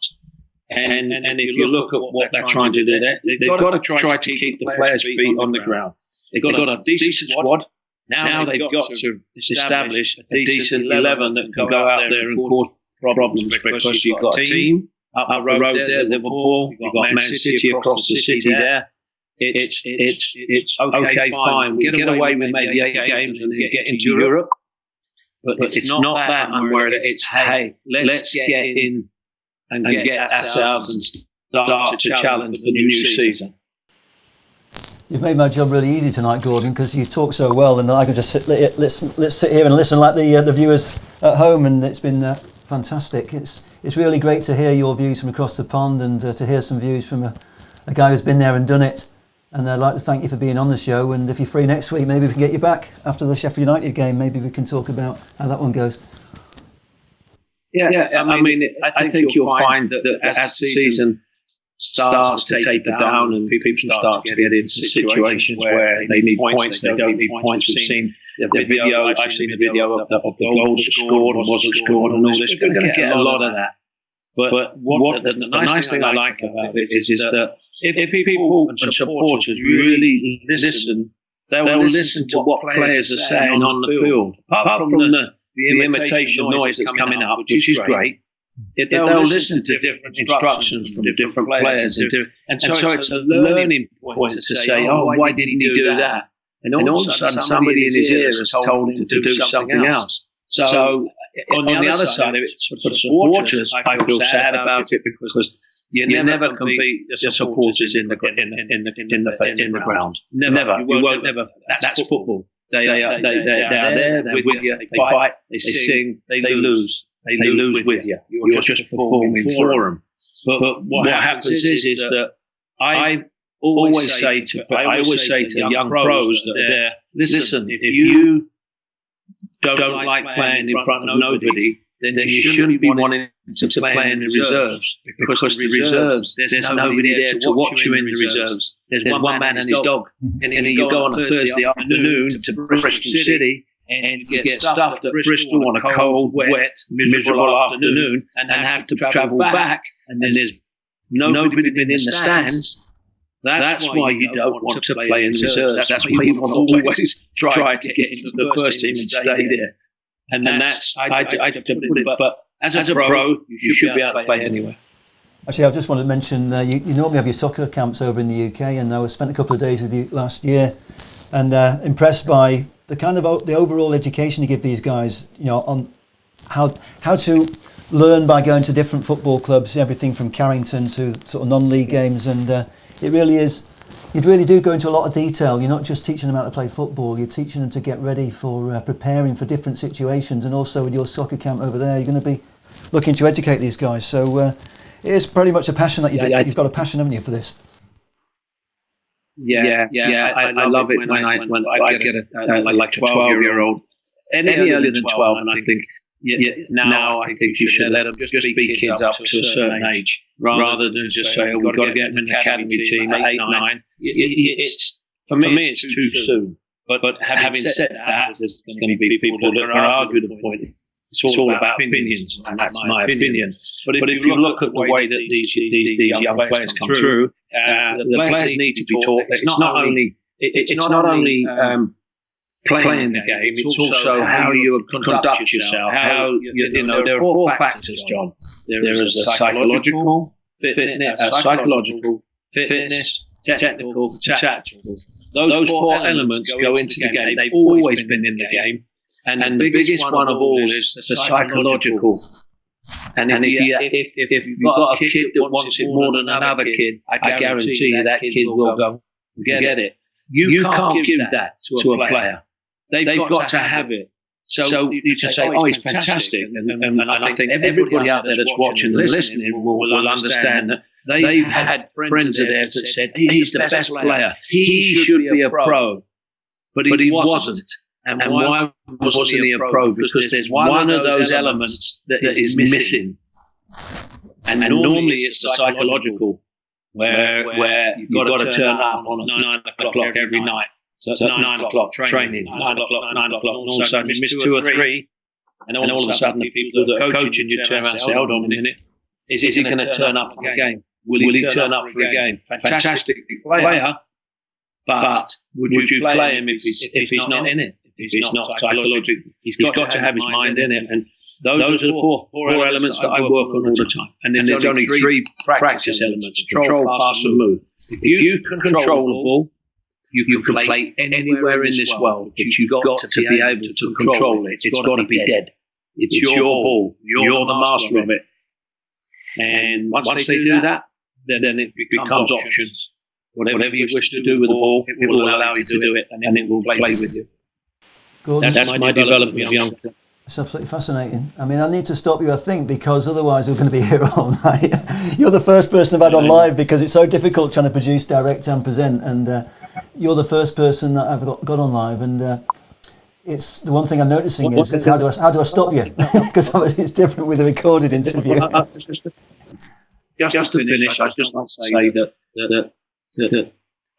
And if you look at what they're trying to do there, they've got to try to keep the players' feet on the ground. They've got a decent squad. Now they've got to establish a decent 11 that can go out there and cause problems because you've got a team up the road there, Liverpool, you've got Man City across the city there. It's okay, fine. We get away with maybe 8 games and then get into Europe. But it's not that I'm worried. It's, hey, let's get in and get ourselves and start to challenge for the new season. You've made my job really easy tonight, Gordon, because you talk so well, and I can just let's sit here and listen like the viewers at home, and it's been fantastic. It's really great to hear your views from across the pond, and to hear some views from a guy who's been there and done it. And I'd like to thank you for being on the show. And if you're free next week, maybe we can get you back after the Sheffield United game. Maybe we can talk about how that one goes. Yeah. I mean, I think you'll find that as the season starts to taper down and people start to get into situations where they need points, they don't need points. We've seen the video. I've seen the video of the goals scored and wasn't scored and all this. We're going to get a lot of that. But what the nice thing I like about it is that if people and supporters really listen, they'll listen to what players are saying on the field. Apart from the imitation noise that's coming up, which is great, they'll listen to different instructions from different players. And so it's a learning point to say, oh, why didn't he do that? And all of a sudden somebody in his ear has told him to do something else. So on the other side of it, for the supporters, I feel sad about it because you never can beat the supporters in the ground. Never. You won't never. That's football. They are there. They're with you. They fight. They sing. They lose. They lose with you. You're just performing for them. But what happens is that I always say to young pros that are there, listen, if you don't like playing in front of nobody, then you shouldn't be wanting to play in the reserves, because the reserves, there's nobody there to watch you in the reserves. There's one man and his dog, and then you go on a Thursday afternoon to Bristol City and get stuffed at Bristol on a cold, wet, miserable afternoon and have to travel back, and then there's nobody in the stands. That's why you don't want to play in reserves. That's why you want to always try to get into the first team and stay there. And that's, I have to put it, but as a pro, you should be able to play anywhere. Actually, I just wanted to mention, you normally have your soccer camps over in the UK, and I spent a couple of days with you last year, and impressed by the kind of the overall education you give these guys, on how to learn by going to different football clubs, everything from Carrington to sort of non-league games, and it really is, you really do go into a lot of detail. You're not just teaching them how to play football, you're teaching them to get ready for preparing for different situations, and also with your soccer camp over there, you're going to be looking to educate these guys. So it is pretty much a passion that you've got a passion, haven't you, for this? Yeah. I love it when I get a 12-year-old, any earlier than 12, and I think, now I think you should let them just be kids up to a certain age, rather than just say, we've got to get them in the academy team at 8, 9. For me, it's too soon. But having said that, there's going to be people that are arguing the point. It's all about opinions, and that's my opinion. But if you look at the way that these young players come through, the players need to be taught that it's not only playing the game, it's also how you conduct yourself. There are 4 factors, John. There is a psychological fitness, technical, tactical. Those 4 elements go into the game. They've always been in the game. And the biggest one of all is the psychological. And if you've got a kid that wants it more than another kid, I guarantee you that kid will go get it. You can't give that to a player. They've got to have it. So you can say, oh, he's fantastic. And I think everybody out there that's watching and listening will understand that they've had friends of theirs that said, he's the best player. He should be a pro. But he wasn't. And why wasn't he a pro? Because there's one of those elements that is missing. And normally it's the psychological, where you've got to turn up on 9 o'clock every night. So it's at 9 o'clock training, 9 o'clock, and all of a sudden you miss 2 or 3, and all of a sudden the people that are coaching you turn around and say, hold on a minute, is he going to turn up for a game? Will he turn up for a game? Fantastic player, but would you play him if he's not in it? If he's not psychologically, he's got to have his mind in it. Those are the four elements that I work on all the time. And then there's only three practice elements: control, pass, and move. If you can control the ball, you can play anywhere in this world, but you've got to be able to control it. It's got to be dead. It's your ball. You're the master of it. And once they do that, then it becomes options. Whatever you wish to do with the ball, it will allow you to do it, and it will play with you. Gordon, that's my development of young. It's absolutely fascinating. I mean, I need to stop you, I think, because otherwise we're going to be here all night. You're the first person I've had on live because it's so difficult trying to produce, direct and present. And you're the first person that I've got on live. And it's the one thing I'm noticing is how do I stop you? Because obviously it's different with a recorded interview. Just to finish, I'd just like to say that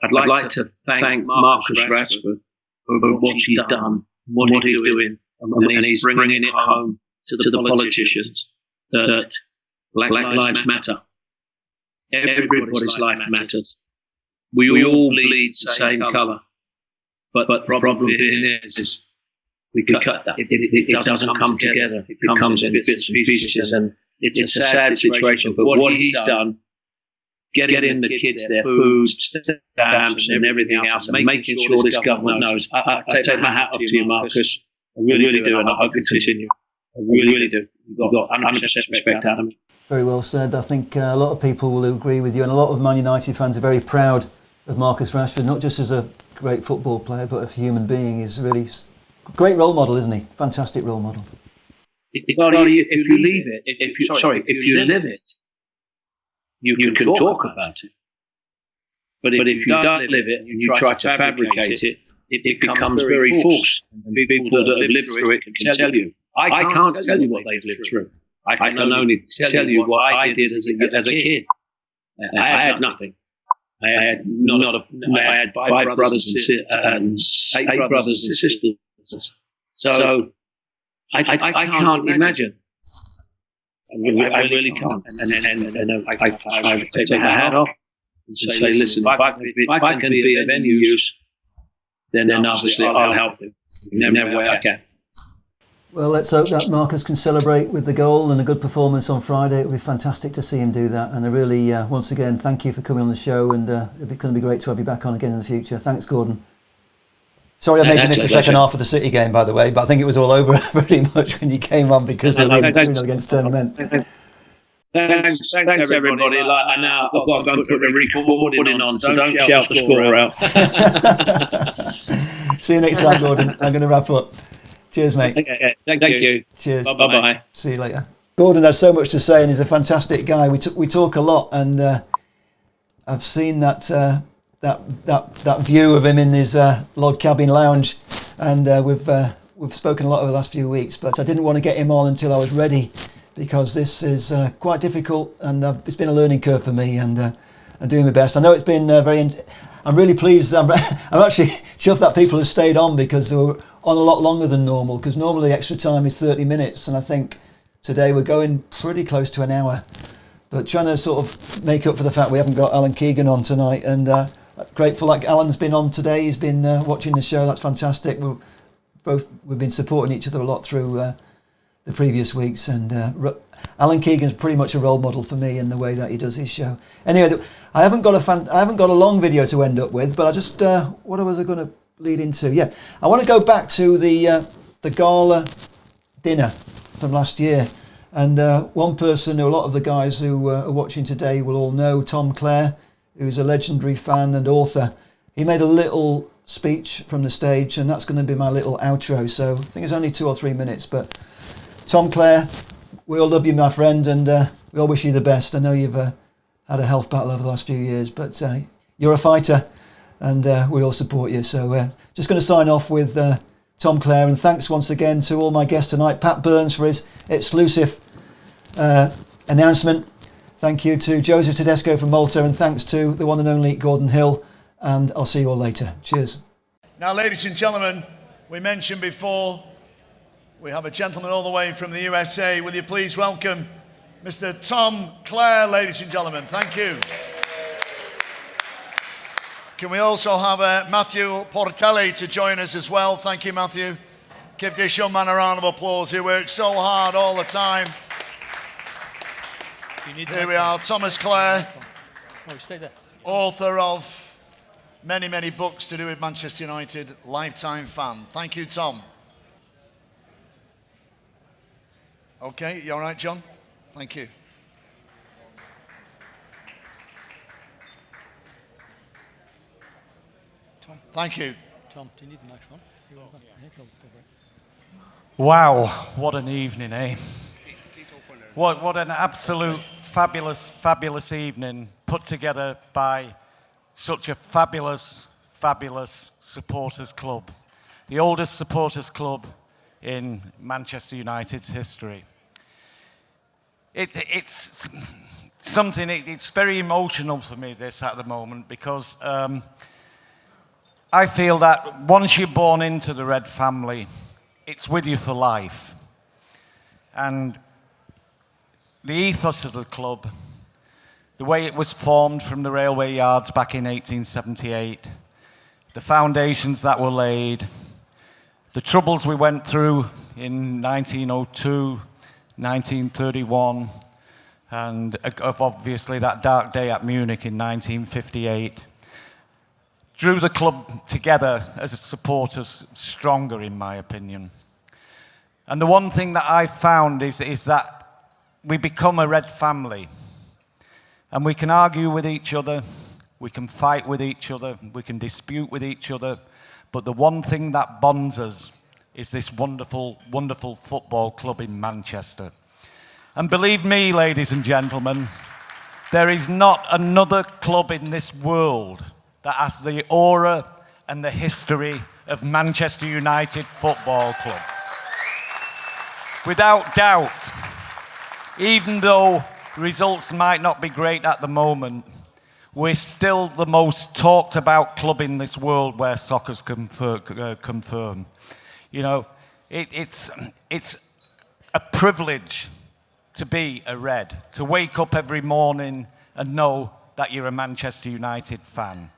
I'd like to thank Marcus Rashford for what he's done, what he's doing. And he's bringing it home to the politicians that Black Lives Matter. Everybody's life matters. We all bleed the same colour. But the problem is we cut that. It doesn't come together. It comes in bits and pieces. And it's a sad situation. But what he's done, getting the kids their food, stamps and everything else, and making sure this government knows. I take my hat off to you, Marcus. I really do, and I hope you continue. I really do. You've got 100% respect, Adam. Very well said. I think a lot of people will agree with you, and a lot of Man United fans are very proud of Marcus Rashford, not just as a great football player, but a human being. He's a really great role model, isn't he? Fantastic role model. If you leave it, if you live it, you can talk about it. But if you don't live it, and you try to fabricate it, it becomes very false. And people that have lived through it can tell you. I can't tell you what they've lived through. I can only tell you what I did as a kid. I had nothing. I had five brothers and 8 brothers and sisters. So I can't imagine. I really can't. And I take my hat off and say, listen, if I can be of any use, then obviously I'll help him in every way I can. Well, let's hope that Marcus can celebrate with the goal and a good performance on Friday. It would be fantastic to see him do that. And I really, once again, thank you for coming on the show. And it's going to be great to have you back on again in the future. Thanks, Gordon. Sorry I maybe missed the second half of the City game, by the way, but I think it was all over pretty much when you came on because of the 3-0 against Turnment. Thanks everybody. I've got to put the recording on, so don't shout the score out. See you next time, Gordon. I'm going to wrap up. Cheers, mate. Okay, thank you. Cheers. Bye-bye. See you later. Gordon has so much to say and he's a fantastic guy. We talk a lot, and I've seen that view of him in his log cabin lounge, and we've spoken a lot over the last few weeks, but I didn't want to get him on until I was ready, because this is quite difficult, and it's been a learning curve for me, and I'm doing my best. I know it's been I'm really pleased. I'm actually chuffed that people have stayed on, because they were on a lot longer than normal, because normally extra time is 30 minutes, and I think today we're going pretty close to an hour. But trying to sort of make up for the fact we haven't got Alan Keegan on tonight, and grateful like Alan's been on today. He's been watching the show. That's fantastic. We've been supporting each other a lot through the previous weeks, and Alan Keegan's pretty much a role model for me in the way that he does his show. Anyway, I haven't got a long video to end up with, but I just what was I going to lead into? Yeah, I want to go back to the gala dinner from last year, and one person who a lot of the guys who are watching today will all know, Tom Clare, who's a legendary fan and author. He made a little speech from the stage, and that's going to be my little outro. So I think it's only 2 or 3 minutes, but Tom Clare, we all love you, my friend, and we all wish you the best. I know you've had a health battle over the last few years, but you're a fighter, and we all support you. So just going to sign off with Tom Clare, and thanks once again to all my guests tonight. Pat Burns for his exclusive announcement. Thank you to Joseph Tedesco from Malta, and thanks to the one and only Gordon Hill, and I'll see you all later. Cheers. Now, ladies and gentlemen, we mentioned before, we have a gentleman all the way from the USA. Will you please welcome Mr. Tom Clare, ladies and gentlemen. Thank you. Can we also have Matthew Portelli to join us as well? Thank you, Matthew. Give this young man a round of applause. He works so hard all the time. Here we are, Thomas Clare, author of many, many books to do with Manchester United, lifetime fan. Thank you, Tom. Okay, you all right, John? Thank you. Tom. Thank you. Tom, do you need the microphone? Wow, what an evening, eh? What an absolute fabulous evening put together by such a fabulous supporters club. The oldest supporters club in Manchester United's history. It's something, it's very emotional for me, this at the moment, because I feel that once you're born into the Red family, it's with you for life. And the ethos of the club, the way it was formed from the railway yards back in 1878, the foundations that were laid, the troubles we went through in 1902, 1931, and obviously that dark day at Munich in 1958, drew the club together as supporters stronger, in my opinion. And the one thing that I've found is that we become a Red family. And we can argue with each other, we can fight with each other, we can dispute with each other, but the one thing that bonds us is this wonderful, wonderful football club in Manchester. And believe me, ladies and gentlemen, there is not another club in this world that has the aura and the history of Manchester United Football Club. Without doubt, even though results might not be great at the moment, we're still the most talked about club in this world where soccer's confirmed. You know, it's a privilege to be a Red, to wake up every morning and know that you're a Manchester United fan.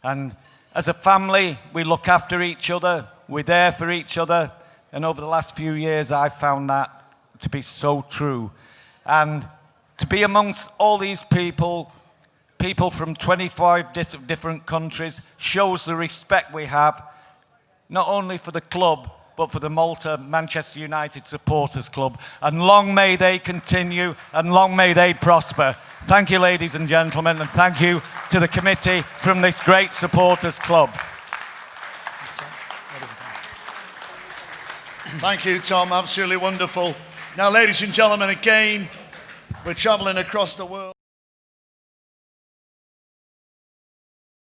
And as a family, we look after each other, we're there for each other, and over the last few years, I've found that to be so true. And to be amongst all these people from 25 different countries, shows the respect we have, not only for the club, but for the Malta Manchester United Supporters Club. And long may they continue, and long may they prosper. Thank you, ladies and gentlemen, and thank you to the committee from this great supporters club. Thank you, Tom. Absolutely wonderful. Now, ladies and gentlemen, again, we're travelling across the world.